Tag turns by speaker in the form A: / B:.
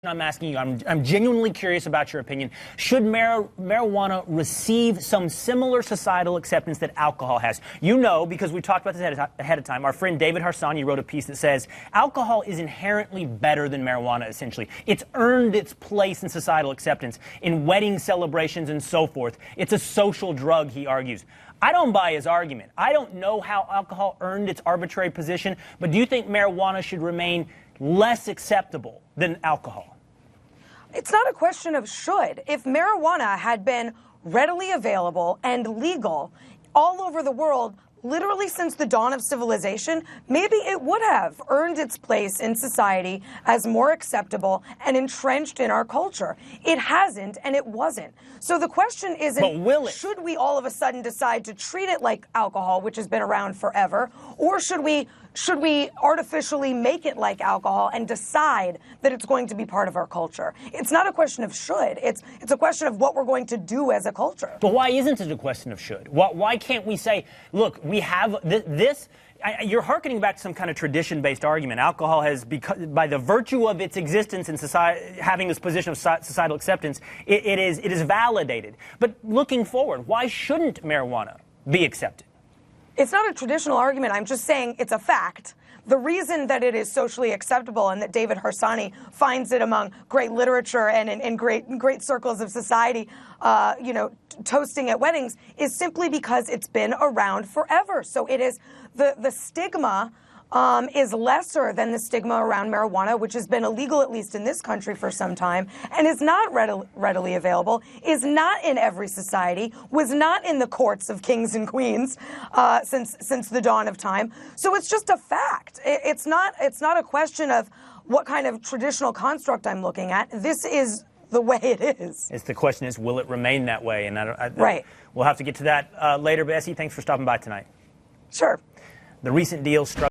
A: I'm asking you, I'm genuinely curious about your opinion. Should marijuana receive some similar societal acceptance that alcohol has? You know, because we talked about this ahead of time, our friend David Harsanyi wrote a piece that says alcohol is inherently better than marijuana, essentially. It's earned its place in societal acceptance, in wedding celebrations and so forth. It's a social drug, he argues. I don't buy his argument. I don't know how alcohol earned its arbitrary position, but do you think marijuana should remain less acceptable than alcohol?
B: It's not a question of should. If marijuana had been readily available and legal all over the world, literally since the dawn of civilization, maybe it would have earned its place in society as more acceptable and entrenched in our culture. It hasn't, and it wasn't. So the question isn't,
A: but will it?
B: Should we all of a sudden decide to treat it like alcohol, which has been around forever, or should we artificially make it like alcohol and decide that it's going to be part of our culture? It's not a question of should. It's a question of what we're going to do as a culture.
A: But why isn't it a question of should? Why can't we say, look, we have this? You're hearkening back to some kind of tradition-based argument. Alcohol has, by the virtue of its existence in society, having this position of societal acceptance, it is validated. But looking forward, why shouldn't marijuana be accepted?
B: It's not a traditional argument. I'm just saying it's a fact. The reason that it is socially acceptable and that David Harsanyi finds it among great literature and in great circles of society, toasting at weddings, is simply because it's been around forever. So it is the stigma is lesser than the stigma around marijuana, which has been illegal, at least in this country, for some time, and is not readily available, is not in every society, was not in the courts of kings and queens since the dawn of time. So it's just a fact. It's not a question of what kind of traditional construct I'm looking at. This is the way it is.
A: The question is, will it remain that way? And
B: right.
A: We'll have to get to that later. But Essie, thanks for stopping by tonight.
B: Sure.
A: The recent deal struck